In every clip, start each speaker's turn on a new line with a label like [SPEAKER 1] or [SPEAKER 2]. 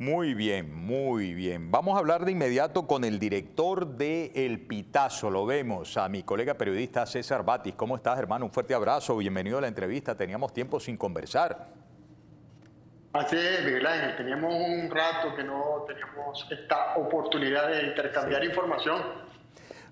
[SPEAKER 1] Muy bien, muy bien. Vamos a hablar de inmediato con el director de El Pitazo. Lo vemos a mi colega periodista César Batis. ¿Cómo estás, hermano? Un fuerte abrazo. Bienvenido a la entrevista. Teníamos tiempo sin conversar.
[SPEAKER 2] Así es, Miguel Ángel. Teníamos un rato que no teníamos esta oportunidad de intercambiar información.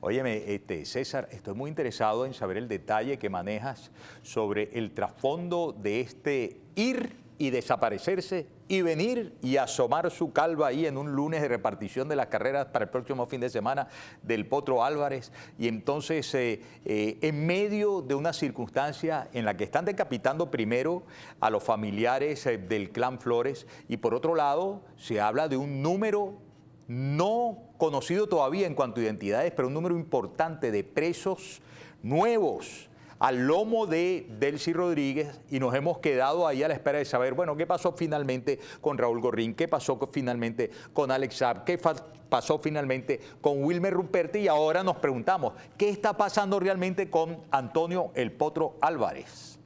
[SPEAKER 1] Óyeme, César, estoy muy interesado en saber el detalle que manejas sobre el trasfondo de este ir y desaparecerse y venir y asomar su calva ahí en un lunes de repartición de las carreras para el próximo fin de semana del Potro Álvarez. Y entonces, en medio de una circunstancia en la que están decapitando primero a los familiares del clan Flores y por otro lado se habla de un número no conocido todavía en cuanto a identidades, pero un número importante de presos nuevos al lomo de Delcy Rodríguez, y nos hemos quedado ahí a la espera de saber, bueno, qué pasó finalmente con Raúl Gorrín, qué pasó finalmente con Alex Saab, qué pasó finalmente con Wilmer Ruperti, y ahora nos preguntamos, ¿qué está pasando realmente con Antonio El Potro Álvarez?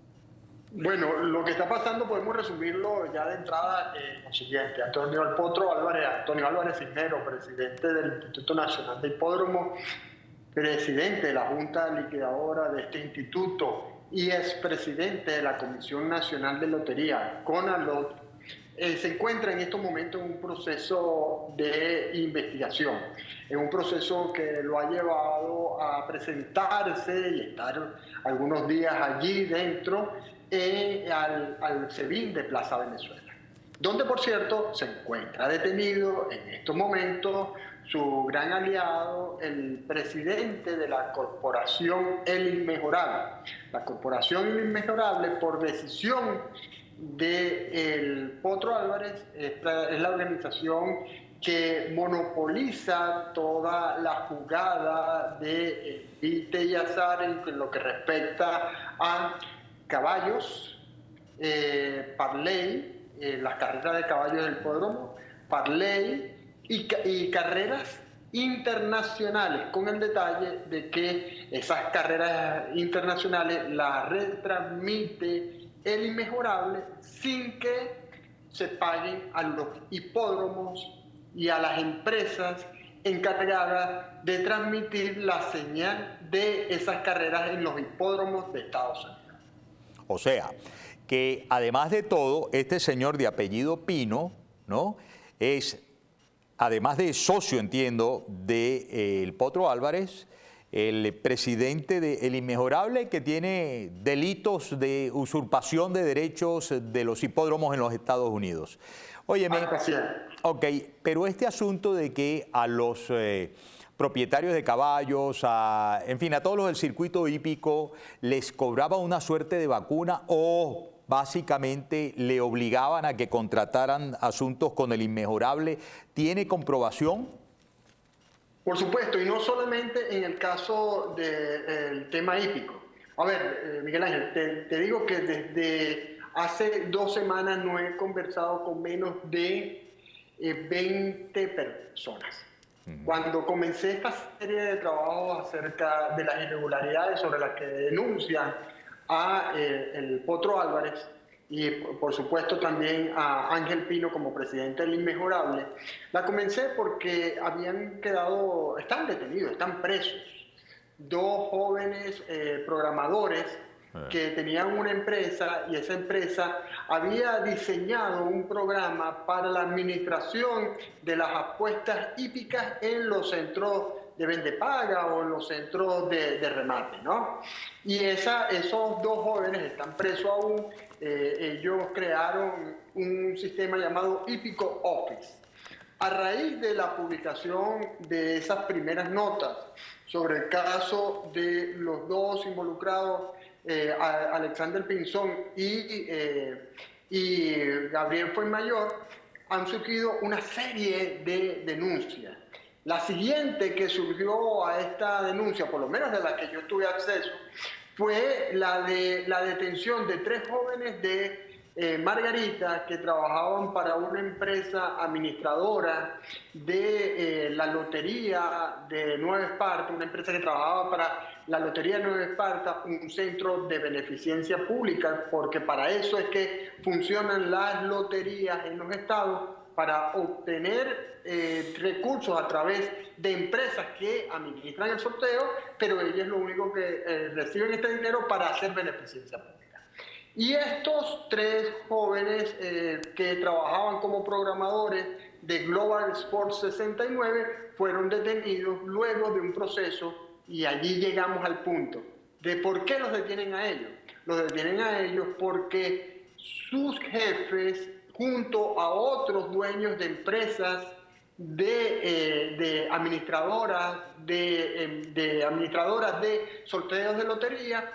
[SPEAKER 2] Bueno, lo que está pasando podemos resumirlo ya de entrada en lo siguiente. Antonio El Potro Álvarez, Antonio Álvarez Cisneros, presidente del Instituto Nacional de Hipódromo, presidente de la Junta Liquidadora de este instituto y expresidente de la Comisión Nacional de Lotería, CONALOT, se encuentra en estos momentos en un proceso de investigación, en un proceso que lo ha llevado a presentarse y estar algunos días allí dentro al SEBIN de Plaza Venezuela, donde por cierto se encuentra detenido en estos momentos su gran aliado, el presidente de la corporación El Inmejorable. La corporación El Inmejorable, por decisión de El Potro Álvarez, es la organización que monopoliza toda la jugada de vite y azar en lo que respecta a caballos, parley, las carreras de caballos del hipódromo, parley y carreras internacionales, con el detalle de que esas carreras internacionales las retransmite El Inmejorable sin que se paguen a los hipódromos y a las empresas encargadas de transmitir la señal de esas carreras en los hipódromos de Estados Unidos.
[SPEAKER 1] O sea, que además de todo, este señor de apellido Pino, ¿no?, es, además de socio, entiendo, de El Potro Álvarez, el presidente de El Inmejorable, que tiene delitos de usurpación de derechos de los hipódromos en los Estados Unidos. Óyeme, ok, pero este asunto de que a los propietarios de caballos, en fin, a todos los del circuito hípico, les cobraba una suerte de vacuna o básicamente le obligaban a que contrataran asuntos con El Inmejorable, ¿tiene comprobación?
[SPEAKER 2] Por supuesto, y no solamente en el caso del tema hípico. A ver, Miguel Ángel, te digo que desde hace 2 semanas no he conversado con menos de 20 personas. Cuando comencé esta serie de trabajos acerca de las irregularidades sobre las que denuncian a El Potro Álvarez y por supuesto también a Ángel Pino como presidente del Inmejorable, la comencé porque están detenidos, están presos, 2 jóvenes programadores que tenían una empresa, y esa empresa había diseñado un programa para la administración de las apuestas hípicas en los centros de vendepaga o en los centros de remate, ¿no? Y esos 2 jóvenes están presos aún. Ellos crearon un sistema llamado Hípico Office. A raíz de la publicación de esas primeras notas sobre el caso de los 2 involucrados, Alexander Pinzón y Gabriel Fuenmayor, han surgido una serie de denuncias. La siguiente que surgió a esta denuncia, por lo menos de la que yo tuve acceso, fue la de la detención de 3 jóvenes de Margarita, que trabajaban para una empresa administradora de la Lotería de Nueva Esparta, una empresa que trabajaba para la Lotería de Nueva Esparta, un centro de beneficencia pública, porque para eso es que funcionan las loterías en los estados, para obtener recursos a través de empresas que administran el sorteo, pero ellos lo único que reciben este dinero para hacer beneficencia pública. Y estos tres jóvenes que trabajaban como programadores de Global Sports 69 fueron detenidos luego de un proceso, y allí llegamos al punto de por qué los detienen a ellos. Los detienen a ellos porque sus jefes, junto a otros dueños de empresas, de administradoras de sorteos de lotería,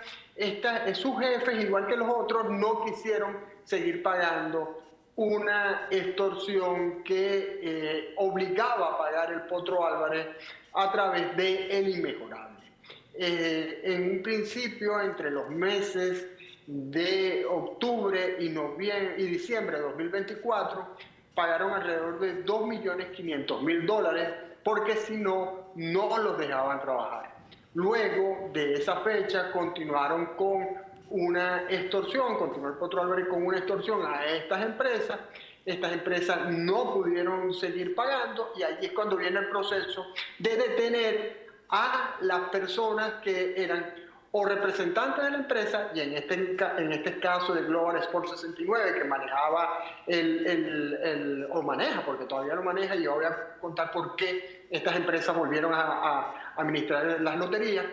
[SPEAKER 2] sus jefes, igual que los otros, no quisieron seguir pagando una extorsión que obligaba a pagar el Potro Álvarez a través de El Inmejorable. En un principio, entre los meses de octubre y diciembre de 2024, pagaron alrededor de $2.500.000, porque si no, no los dejaban trabajar. Luego de esa fecha continuaron con una extorsión, continuó el Potro Álvarez con una extorsión a estas empresas. Estas empresas no pudieron seguir pagando, y allí es cuando viene el proceso de detener a las personas que eran o representantes de la empresa, y en este caso de Global Sports 69, que manejaba o maneja, porque todavía lo maneja, y yo voy a contar por qué estas empresas volvieron a administrar las loterías.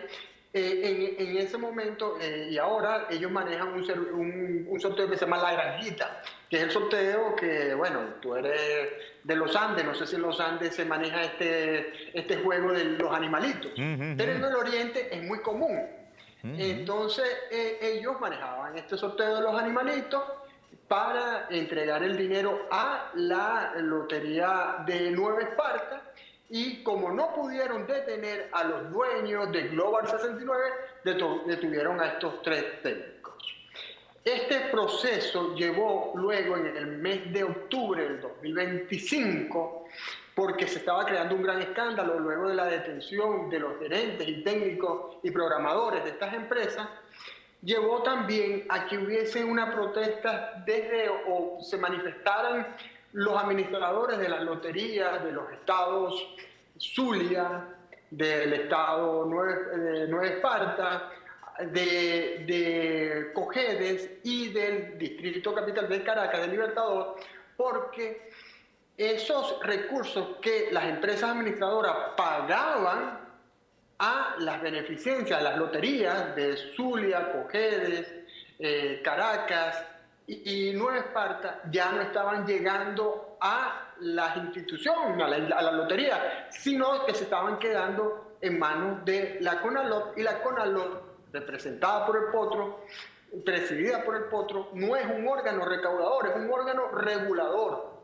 [SPEAKER 2] En ese momento y ahora ellos manejan un sorteo que se llama La Granjita, que es el sorteo que, bueno, tú eres de los Andes, no sé si en los Andes se maneja este juego de los animalitos, pero en el Oriente es muy común. Entonces ellos manejaban este sorteo de los animalitos para entregar el dinero a la lotería de Nueva Esparta, y como no pudieron detener a los dueños de Global 69, detuvieron a estos tres técnicos. Este proceso llevó luego en el mes de octubre del 2025, porque se estaba creando un gran escándalo luego de la detención de los gerentes y técnicos y programadores de estas empresas. Llevó también a que hubiese una protesta o se manifestaran los administradores de las loterías de los estados Zulia, del estado Nueva Esparta, de Cojedes y del distrito capital de Caracas, de Libertador, porque esos recursos que las empresas administradoras pagaban a las beneficencias, a las loterías de Zulia, Cojedes, Caracas y Nueva Esparta, ya no estaban llegando a las instituciones, a la lotería, sino que se estaban quedando en manos de la CONALOT, y la CONALOT, representada por el Potro, presidida por el Potro, no es un órgano recaudador, es un órgano regulador.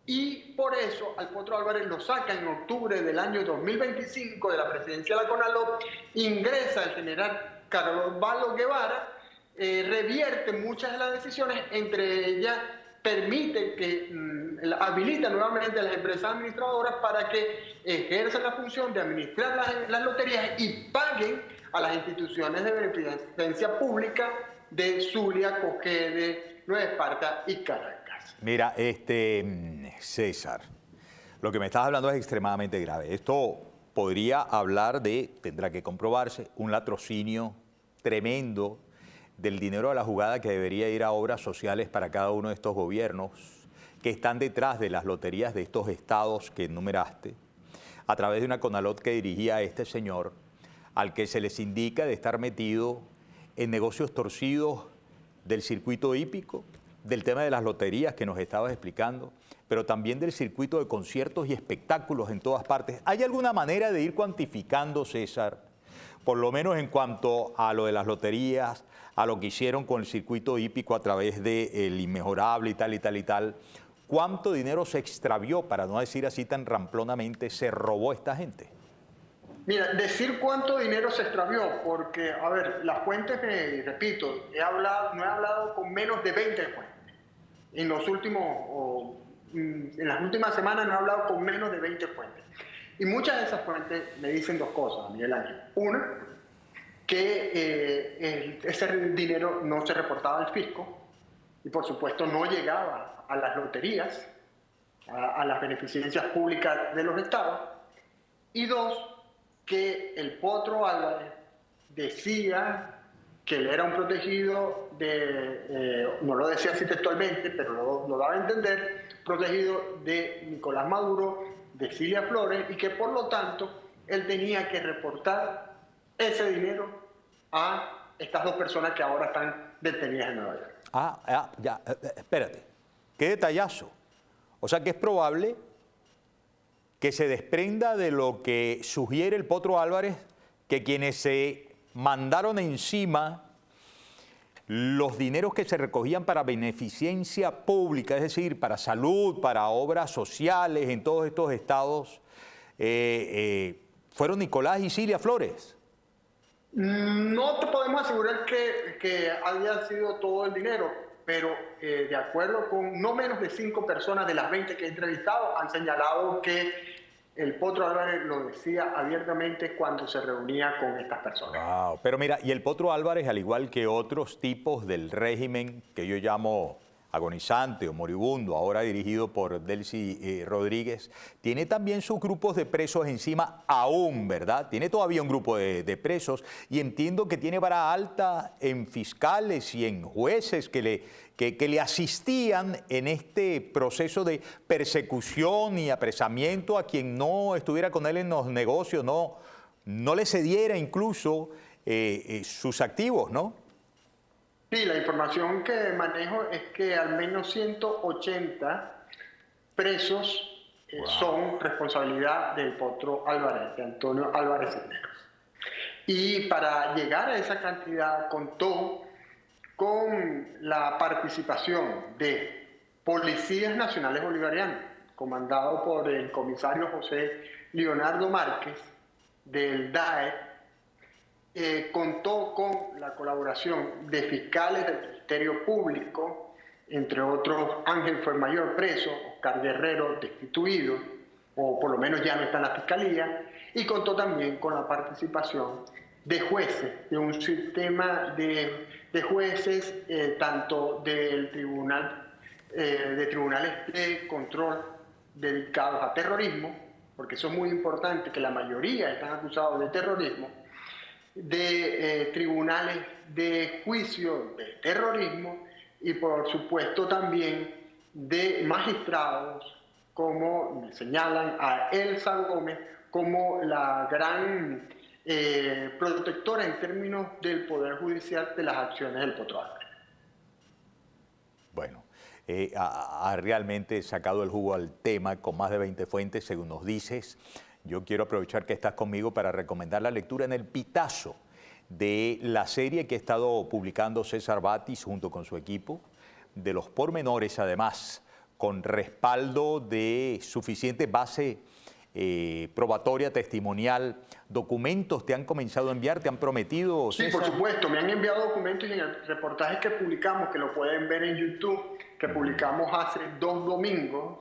[SPEAKER 2] Y por eso al Potro Álvarez lo saca en octubre del año 2025 de la presidencia de la CONALOT, ingresa el general Carvalho Guevara, revierte muchas de las decisiones, entre ellas permite que habilita nuevamente a las empresas administradoras para que ejerzan la función de administrar las loterías y paguen a las instituciones de beneficencia pública de Zulia, Cojedes, Nueva Esparta y Caracas.
[SPEAKER 1] Mira, César, lo que me estás hablando es extremadamente grave. Esto podría hablar de, tendrá que comprobarse, un latrocinio tremendo del dinero a la jugada que debería ir a obras sociales para cada uno de estos gobiernos que están detrás de las loterías de estos estados que enumeraste, a través de una CONALOT que dirigía a este señor, al que se les indica de estar metido en negocios torcidos del circuito hípico, del tema de las loterías que nos estabas explicando, pero también del circuito de conciertos y espectáculos en todas partes. ¿Hay alguna manera de ir cuantificando, César, por lo menos en cuanto a lo de las loterías, a lo que hicieron con el circuito hípico a través del Inmejorable y tal y tal y tal, cuánto dinero se extravió, para no decir así tan ramplonamente, se robó esta gente?
[SPEAKER 2] Mira, decir cuánto dinero se extravió, porque, a ver, las fuentes, repito, no he hablado con menos de 20 fuentes. En las últimas semanas no he hablado con menos de 20 fuentes. Y muchas de esas fuentes me dicen dos cosas, Miguel Ángel. Una, que ese dinero no se reportaba al fisco y por supuesto no llegaba a las loterías. a las beneficencias públicas de los estados. Y dos, que el Potro Álvarez decía que él era un protegido no lo decía así textualmente, pero lo daba a entender, protegido de Nicolás Maduro, de Cilia Flores, y que por lo tanto él tenía que reportar ese dinero a estas dos personas que ahora están detenidas en Nueva York.
[SPEAKER 1] Espérate, qué detallazo. O sea que es probable que se desprenda de lo que sugiere el Potro Álvarez, que quienes se mandaron encima los dineros que se recogían para beneficencia pública, es decir, para salud, para obras sociales en todos estos estados, fueron Nicolás y Cilia Flores.
[SPEAKER 2] No te podemos asegurar que haya sido todo el dinero, pero de acuerdo con no menos de 5 personas de las 20 que he entrevistado, han señalado que el Potro Álvarez lo decía abiertamente cuando se reunía con estas personas.
[SPEAKER 1] Wow. Pero mira, y el Potro Álvarez, al igual que otros tipos del régimen que yo llamo agonizante o moribundo, ahora dirigido por Delcy Rodríguez, tiene también sus grupos de presos encima aún, ¿verdad? Tiene todavía un grupo de presos y entiendo que tiene vara alta en fiscales y en jueces que le asistían en este proceso de persecución y apresamiento a quien no estuviera con él en los negocios, no le cediera incluso sus activos, ¿no?
[SPEAKER 2] Sí, la información que manejo es que al menos 180 presos son responsabilidad del Potro Álvarez, de Antonio Álvarez Cisneros. Y para llegar a esa cantidad contó con la participación de policías nacionales bolivarianos, comandado por el comisario José Leonardo Márquez, del DAE. Contó con la colaboración de fiscales del Ministerio Público, entre otros Ángel Fuenmayor preso, Oscar Guerrero destituido, o por lo menos ya no está en la fiscalía, y contó también con la participación de jueces, de un sistema de jueces, tanto del de tribunales de control dedicados a terrorismo, porque eso es muy importante, que la mayoría están acusados de terrorismo, de tribunales de juicio de terrorismo y por supuesto también de magistrados, como me señalan a Elsa Gómez como la gran protectora en términos del Poder Judicial de las acciones del Potro Álvarez.
[SPEAKER 1] Bueno, ha realmente sacado el jugo al tema con más de 20 fuentes, según nos dices. Yo quiero aprovechar que estás conmigo para recomendar la lectura en el Pitazo de la serie que ha estado publicando César Batis junto con su equipo, de los pormenores además, con respaldo de suficiente base probatoria, testimonial, documentos te han comenzado a enviar, te han prometido,
[SPEAKER 2] César.
[SPEAKER 1] Sí,
[SPEAKER 2] por supuesto, me han enviado documentos y en el reportaje que publicamos, que lo pueden ver en YouTube, que publicamos hace 2 domingos,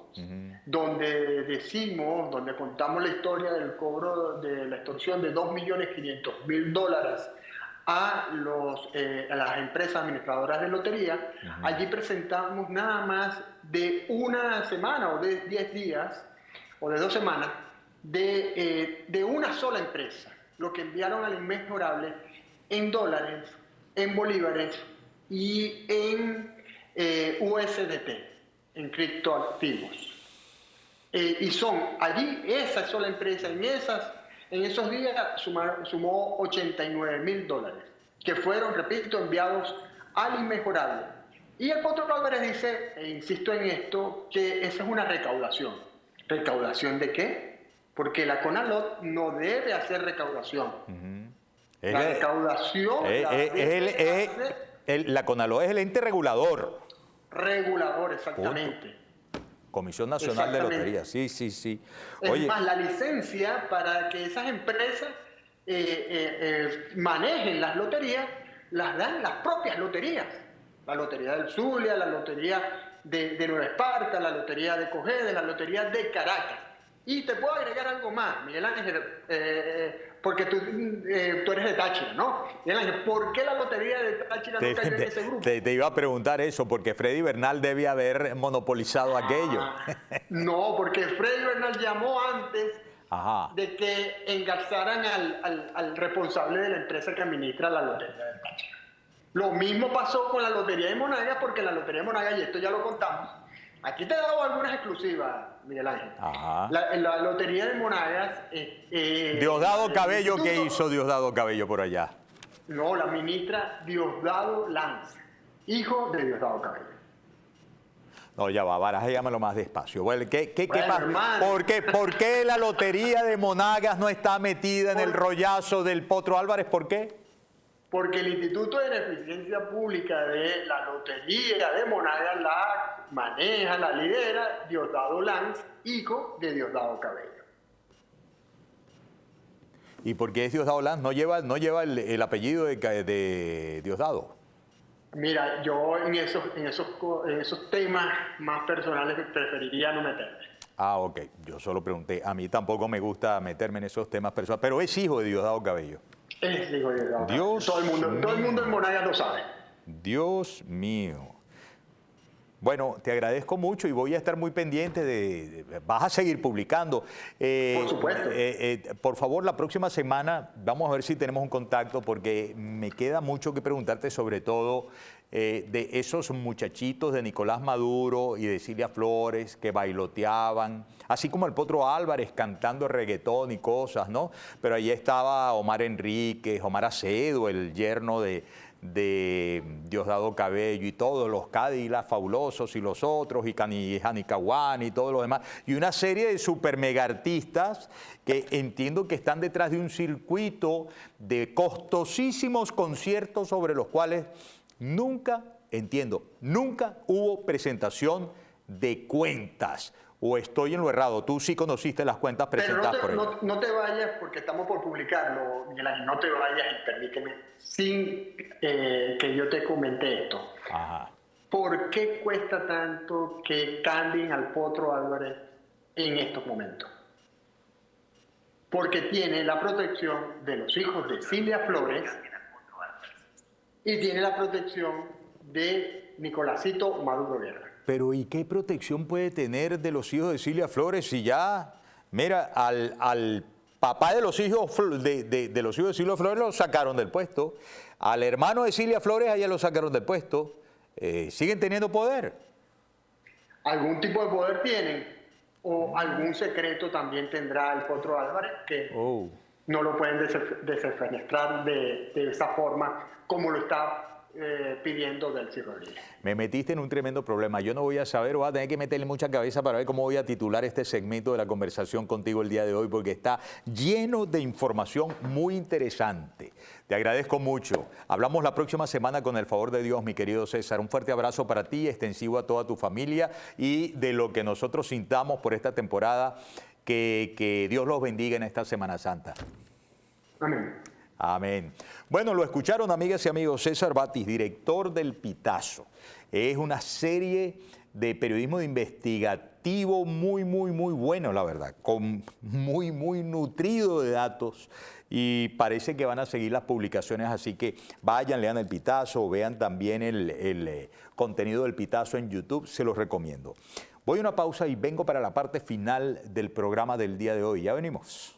[SPEAKER 2] donde decimos, donde contamos la historia del cobro de la extorsión de $2.500.000 a las empresas administradoras de lotería. Allí presentamos nada más de una semana o de 10 días o de 2 semanas de una sola empresa, lo que enviaron al inmejorable en dólares, en bolívares y en USDT, en criptoactivos. Y son allí, esa sola empresa, en esos días sumó $89.000, que fueron, repito, enviados al inmejorable. Y el Potro Álvarez dice, e insisto en esto, que esa es una recaudación. ¿Recaudación de qué? Porque la CONALOT no debe hacer recaudación. La recaudación
[SPEAKER 1] la CONALOT es el ente regulador.
[SPEAKER 2] Regulador, exactamente.
[SPEAKER 1] Comisión Nacional de Lotería, sí.
[SPEAKER 2] Es más, la licencia para que esas empresas manejen las loterías, las dan las propias loterías. La Lotería del Zulia, la Lotería de Nueva Esparta, la Lotería de Cojedes, la Lotería de Caracas. Y te puedo agregar algo más, Miguel Ángel, porque tú eres de Táchira, ¿no? Miguel Ángel, ¿por qué la lotería de Táchira no cayó en ese grupo?
[SPEAKER 1] Te iba a preguntar eso, porque Freddy Bernal debe haber monopolizado aquello.
[SPEAKER 2] No, porque Freddy Bernal llamó antes
[SPEAKER 1] Ajá.
[SPEAKER 2] de que engarzaran al responsable de la empresa que administra la lotería de Táchira. Lo mismo pasó con la lotería de Monagas, porque la lotería de Monagas, y esto ya lo contamos, aquí te he dado algunas exclusivas, Miguel Ángel.
[SPEAKER 1] Ajá.
[SPEAKER 2] La lotería de Monagas...
[SPEAKER 1] Diosdado Cabello, ¿qué hizo Diosdado Cabello por allá?
[SPEAKER 2] No, la ministra Diosdado Lanz, hijo de Diosdado Cabello.
[SPEAKER 1] No, ya va, barajéamelo más despacio. Bueno, ¿qué
[SPEAKER 2] Bueno,
[SPEAKER 1] pasa?
[SPEAKER 2] hermano.
[SPEAKER 1] ¿Por qué la lotería de Monagas no está metida en el rollazo del Potro Álvarez? ¿Por qué?
[SPEAKER 2] Porque el Instituto de Beneficencia Pública de la Lotería de Monagas la maneja, la lidera Diosdado Lanz, hijo de Diosdado Cabello.
[SPEAKER 1] ¿Y por qué es Diosdado Lanz? ¿No lleva el apellido de Diosdado?
[SPEAKER 2] Mira, yo en esos temas más personales preferiría no meterme.
[SPEAKER 1] Ah, ok. Yo solo pregunté. A mí tampoco me gusta meterme en esos temas personales, pero es hijo de Diosdado Cabello.
[SPEAKER 2] Es hijo de Diosdado Cabello.
[SPEAKER 1] Dios
[SPEAKER 2] Todo el mundo en Monagas lo sabe.
[SPEAKER 1] Dios mío. Bueno, te agradezco mucho y voy a estar muy pendiente vas a seguir publicando.
[SPEAKER 2] Por supuesto.
[SPEAKER 1] Por favor, la próxima semana vamos a ver si tenemos un contacto porque me queda mucho que preguntarte, sobre todo de esos muchachitos de Nicolás Maduro y de Cilia Flores que bailoteaban, así como el Potro Álvarez cantando reggaetón y cosas, ¿no? Pero allí estaba Omar Enríquez, Omar Acedo, el yerno de Diosdado Cabello, y todos los Cádilas fabulosos y los otros, y Janicahuán y todos los demás, y una serie de super mega artistas que entiendo que están detrás de un circuito de costosísimos conciertos sobre los cuales nunca hubo presentación de cuentas. ¿O estoy en lo errado? Tú sí conociste las cuentas presentadas por ellos.
[SPEAKER 2] No te vayas, porque estamos por publicarlo, Miguel Ángel, no te vayas y permíteme, sin que yo te comente esto.
[SPEAKER 1] Ajá.
[SPEAKER 2] ¿Por qué cuesta tanto que cambien al Potro Álvarez en estos momentos? Porque tiene la protección de los hijos de Cilia Flores y tiene la protección de Nicolásito Maduro Guerra.
[SPEAKER 1] Pero ¿y qué protección puede tener de los hijos de Cilia Flores si ya, mira, al papá de los hijos de los hijos de Cilia Flores lo sacaron del puesto, al hermano de Cilia Flores allá lo sacaron del puesto, siguen teniendo poder?
[SPEAKER 2] Algún tipo de poder tienen, o algún secreto también tendrá el Potro Álvarez que no lo pueden desfenestrar de esa forma como lo está pidiendo Delcy Rodríguez.
[SPEAKER 1] Me metiste en un tremendo problema. Yo no voy a saber, voy a tener que meterle mucha cabeza para ver cómo voy a titular este segmento de la conversación contigo el día de hoy, porque está lleno de información muy interesante. Te agradezco mucho. Hablamos la próxima semana con el favor de Dios, mi querido César. Un fuerte abrazo para ti, extensivo a toda tu familia, y de lo que nosotros sintamos por esta temporada, que Dios los bendiga en esta Semana Santa.
[SPEAKER 2] Amén.
[SPEAKER 1] Amén. Bueno, lo escucharon, amigas y amigos. César Batis, director del Pitazo. Es una serie de periodismo investigativo muy bueno, la verdad, con muy nutrido de datos, y parece que van a seguir las publicaciones, así que vayan, lean el Pitazo, vean también el contenido del Pitazo en YouTube, se los recomiendo. Voy a una pausa y vengo para la parte final del programa del día de hoy. Ya venimos.